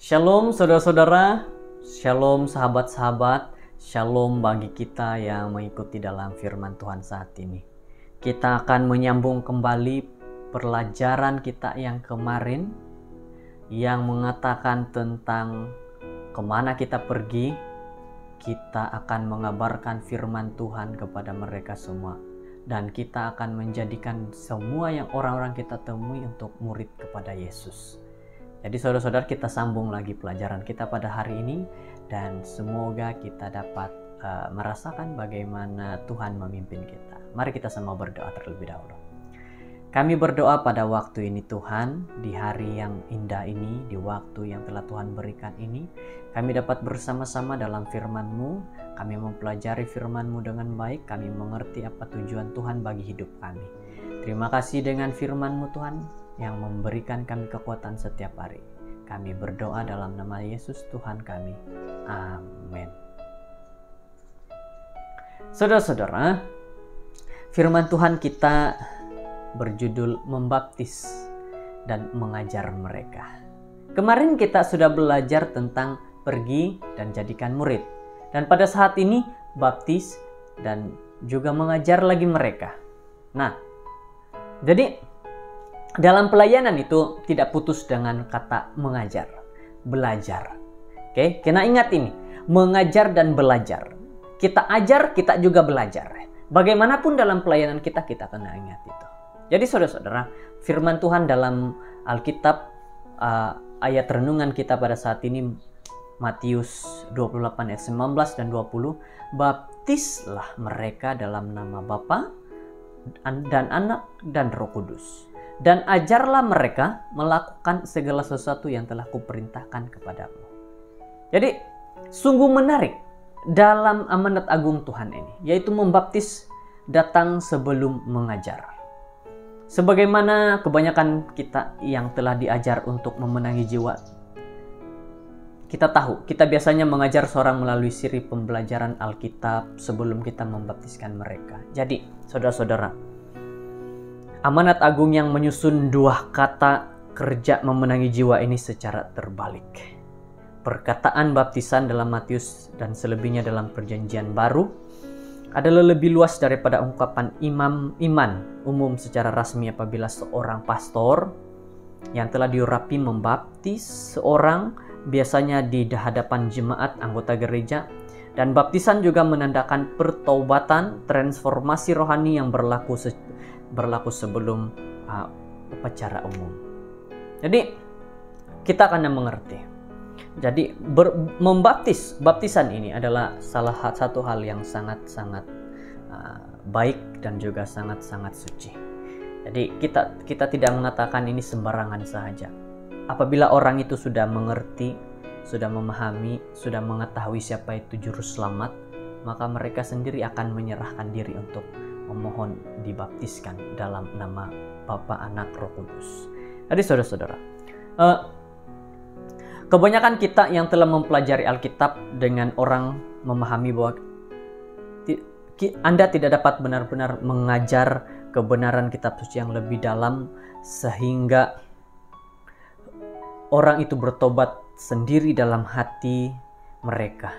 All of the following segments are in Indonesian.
Shalom saudara-saudara, shalom sahabat-sahabat, shalom bagi kita yang mengikuti dalam firman Tuhan saat ini. Kita akan menyambung kembali pelajaran kita yang kemarin yang mengatakan tentang kemana kita pergi. Kita akan mengabarkan firman Tuhan kepada mereka semua. Dan kita akan menjadikan semua yang orang-orang kita temui untuk murid kepada Yesus. Jadi saudara-saudara, kita sambung lagi pelajaran kita pada hari ini. Dan semoga kita dapat merasakan bagaimana Tuhan memimpin kita. Mari kita sama berdoa terlebih dahulu. Kami berdoa pada waktu ini Tuhan, di hari yang indah ini, di waktu yang telah Tuhan berikan ini, kami dapat bersama-sama dalam firman-Mu, kami mempelajari firman-Mu dengan baik, kami mengerti apa tujuan Tuhan bagi hidup kami. Terima kasih dengan firman-Mu Tuhan, yang memberikan kami kekuatan setiap hari. Kami berdoa dalam nama Yesus Tuhan kami. Amin. Saudara-saudara, firman Tuhan kita berjudul membaptis dan mengajar mereka. Kemarin kita sudah belajar tentang pergi dan jadikan murid. Dan pada saat ini baptis dan juga mengajar lagi mereka. Nah, jadi dalam pelayanan itu tidak putus dengan kata mengajar, belajar. Oke, kena ingat ini, mengajar dan belajar. Kita ajar, kita juga belajar. Bagaimanapun dalam pelayanan kita kena ingat itu. Jadi saudara-saudara, firman Tuhan dalam Alkitab, ayat renungan kita pada saat ini, Matius 28 ayat 19 dan 20, baptislah mereka dalam nama Bapa dan Anak dan Roh Kudus. Dan ajarlah mereka melakukan segala sesuatu yang telah kuperintahkan kepadamu. Jadi sungguh menarik dalam amanat agung Tuhan ini, yaitu membaptis datang sebelum mengajar. Sebagaimana kebanyakan kita yang telah diajar untuk memenangi jiwa, kita tahu, kita biasanya mengajar seorang melalui siri pembelajaran Alkitab sebelum kita membaptiskan mereka. Jadi saudara-saudara, amanat agung yang menyusun dua kata kerja memenangi jiwa ini secara terbalik. Perkataan baptisan dalam Matius dan selebihnya dalam Perjanjian Baru adalah lebih luas daripada ungkapan iman umum secara rasmi apabila seorang pastor yang telah diurapi membaptis seorang, biasanya di hadapan jemaat anggota gereja. Dan baptisan juga menandakan pertobatan, transformasi rohani yang berlaku sebelum upacara umum. Jadi kita akan mengerti. Jadi baptisan ini adalah salah satu hal yang sangat-sangat baik dan juga sangat-sangat suci. Jadi kita tidak mengatakan ini sembarangan saja. Apabila orang itu sudah mengerti, sudah memahami, sudah mengetahui siapa itu juru selamat, maka mereka sendiri akan menyerahkan diri untuk memohon dibaptiskan dalam nama Bapa, Anak, Roh Kudus. Jadi saudara-saudara, kebanyakan kita yang telah mempelajari Alkitab dengan orang memahami bahwa Anda tidak dapat benar-benar mengajar kebenaran kitab suci yang lebih dalam sehingga orang itu bertobat sendiri dalam hati mereka.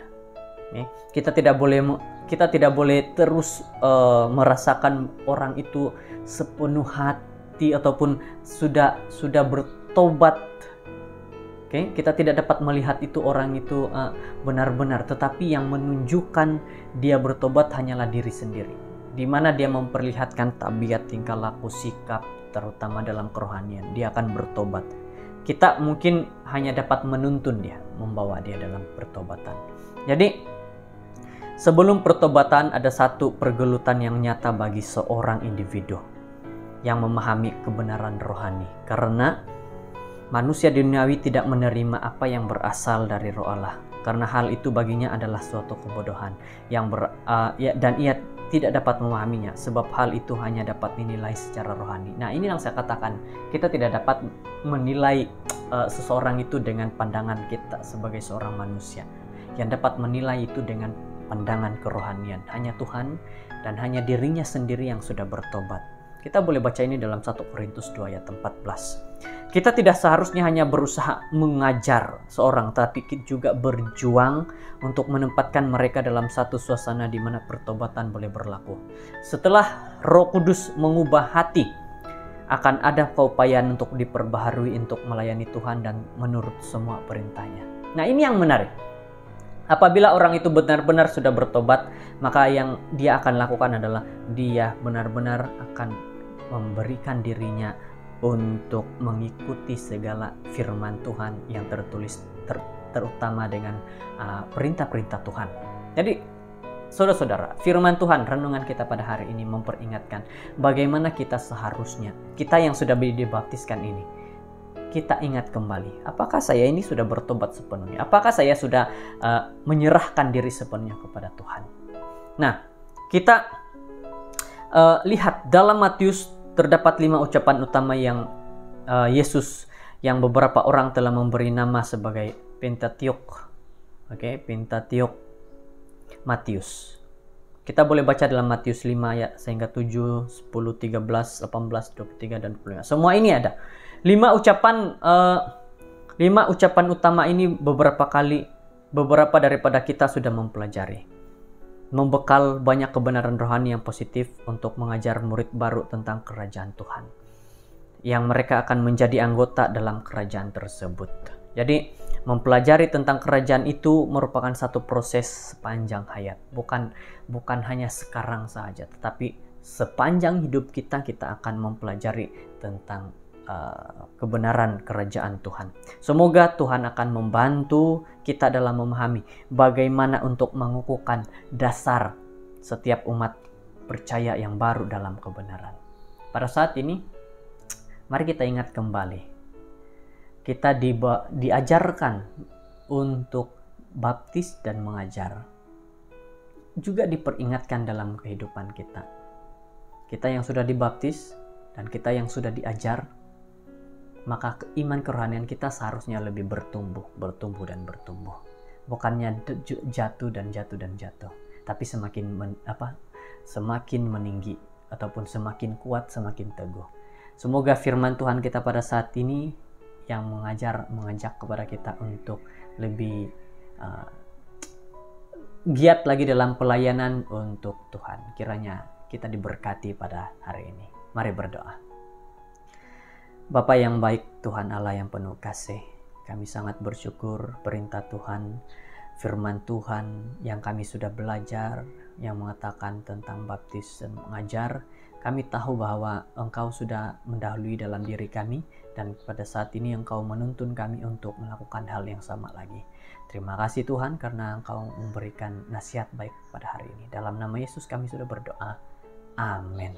Kita tidak boleh terus merasakan orang itu sepenuh hati ataupun sudah bertobat. Kita tidak dapat melihat itu orang itu benar-benar, tetapi yang menunjukkan dia bertobat hanyalah diri sendiri, di mana dia memperlihatkan tabiat, tingkah laku, sikap, terutama dalam kerohanian. Dia akan bertobat. Kita mungkin hanya dapat menuntun dia, membawa dia dalam pertobatan. Jadi sebelum pertobatan ada satu pergelutan yang nyata bagi seorang individu yang memahami kebenaran rohani. Karena manusia duniawi tidak menerima apa yang berasal dari Roh Allah. Karena hal itu baginya adalah suatu kebodohan dan ia tidak dapat memahaminya, sebab hal itu hanya dapat dinilai secara rohani. Nah, ini yang saya katakan, kita tidak dapat menilai seseorang itu dengan pandangan kita sebagai seorang manusia. Yang dapat menilai itu dengan pandangan kerohanian. Hanya Tuhan dan hanya dirinya sendiri yang sudah bertobat. Kita boleh baca ini dalam 1 Korintus 2 ayat 14. Kita tidak seharusnya hanya berusaha mengajar seorang, tapi kita juga berjuang untuk menempatkan mereka dalam satu suasana di mana pertobatan boleh berlaku. Setelah Roh Kudus mengubah hati, akan ada keupayaan untuk diperbaharui untuk melayani Tuhan dan menurut semua perintahnya. Nah, ini yang menarik. Apabila orang itu benar-benar sudah bertobat, maka yang dia akan lakukan adalah dia benar-benar akan memberikan dirinya untuk mengikuti segala firman Tuhan yang tertulis, terutama dengan perintah-perintah Tuhan. Jadi saudara-saudara, firman Tuhan renungan kita pada hari ini memperingatkan bagaimana kita seharusnya, kita yang sudah dibaptiskan ini, kita ingat kembali, apakah saya ini sudah bertobat sepenuhnya? Apakah saya sudah menyerahkan diri sepenuhnya kepada Tuhan? Nah, kita lihat dalam Matius terdapat 5 ucapan utama yang Yesus, yang beberapa orang telah memberi nama sebagai Pentateuch. Pentateuch Matius. Kita boleh baca dalam Matius 5 ayat sehingga 7, 10, 13, 18, 23 dan 25. Semua ini ada. 5 ucapan utama ini beberapa daripada kita sudah mempelajari. Membekal banyak kebenaran rohani yang positif untuk mengajar murid baru tentang kerajaan Tuhan, yang mereka akan menjadi anggota dalam kerajaan tersebut. Jadi mempelajari tentang kerajaan itu merupakan satu proses sepanjang hayat, bukan hanya sekarang saja, tetapi sepanjang hidup kita akan mempelajari tentang kebenaran kerajaan Tuhan. Semoga Tuhan akan membantu kita dalam memahami bagaimana untuk mengukuhkan dasar setiap umat percaya yang baru dalam kebenaran. Pada saat ini, mari kita ingat kembali, kita diajarkan untuk baptis dan mengajar. Juga diperingatkan dalam kehidupan kita. Kita yang sudah dibaptis dan kita yang sudah diajar, maka iman kerohanian kita seharusnya lebih bertumbuh dan bertumbuh. Bukannya jatuh dan jatuh, tapi semakin meninggi ataupun semakin kuat, semakin teguh. Semoga firman Tuhan kita pada saat ini yang mengajak kepada kita untuk lebih giat lagi dalam pelayanan untuk Tuhan. Kiranya kita diberkati pada hari ini. Mari berdoa. Bapa yang baik, Tuhan Allah yang penuh kasih, kami sangat bersyukur perintah Tuhan, firman Tuhan yang kami sudah belajar, yang mengatakan tentang baptis dan mengajar. Kami tahu bahwa Engkau sudah mendahului dalam diri kami, dan pada saat ini Engkau menuntun kami untuk melakukan hal yang sama lagi. Terima kasih Tuhan karena Engkau memberikan nasihat baik pada hari ini. Dalam nama Yesus kami sudah berdoa. Amin.